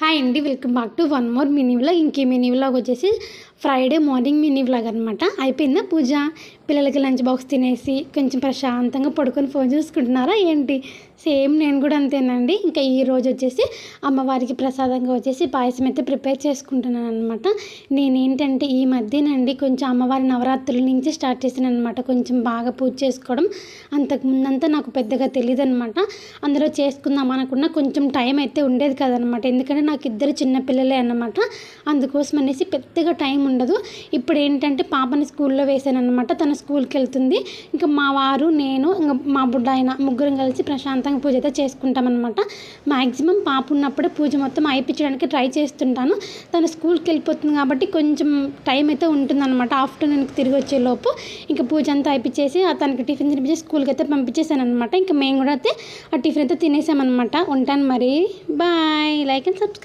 Hi అండి, welcome back to one more mini vlog. ఇంకే mini vlog వచ్చేసి Friday morning mini vlog అనమాట. అయిపోయిందా పూజ? పిల్లలకి లంచ్ బాక్స్ తినేసి కొంచెం ప్రశాంతంగా పడుకొని ఫోన్ చూసుకుంటున్నారా ఏంటి? సేమ్ నేను కూడా అంతేనండి. ఇంకా ఈ రోజు వచ్చేసి అమ్మవారికి ప్రసాదంగా వచ్చేసి పాయసం అయితే ప్రిపేర్ చేసుకుంటున్నాను అనమాట. నేనేంటంటే ఈ మధ్యనండి కొంచెం అమ్మవారి నవరాత్రుల నుంచి స్టార్ట్ చేశాను అనమాట. కొంచెం బాగా పూజ చేసుకోవడం. అంతకుముందంతా నాకు పెద్దగా తెలియదు అనమాట. అందులో చేసుకుందాం అనుకున్న కొంచెం టైం అయితే ఉండేది కదనమాట. ఎందుకంటే నాకు ఇద్దరు చిన్నపిల్లలే అన్నమాట. అందుకోసం అనేసి పెద్దగా టైం ఉండదు. ఇప్పుడు ఏంటంటే పాపని స్కూల్లో వేసాను అనమాట. తన స్కూల్కి వెళ్తుంది. ఇంకా మా వారు, నేను, ఇంకా మా బుడ్డాయన ముగ్గురం కలిసి ప్రశాంతంగా పూజ అయితే చేసుకుంటామన్నమాట. మ్యాక్సిమం పాప ఉన్నప్పుడే పూజ మొత్తం అయిపించడానికి ట్రై చేస్తుంటాను. తను స్కూల్కి వెళ్ళిపోతుంది కాబట్టి కొంచెం టైం అయితే ఉంటుందన్నమాట. ఆఫ్టర్నూన్కి తిరిగి వచ్చేలోపు ఇంకా పూజ అంతా అయిపించేసి తనకి టిఫిన్ తినిపించి స్కూల్కి అయితే పంపించేసాను అనమాట. ఇంకా మేము కూడా అయితే ఆ టిఫిన్ అయితే తినేసామన్నమాట. ఉంటాను మరి, బాయ్. Like and subscribe.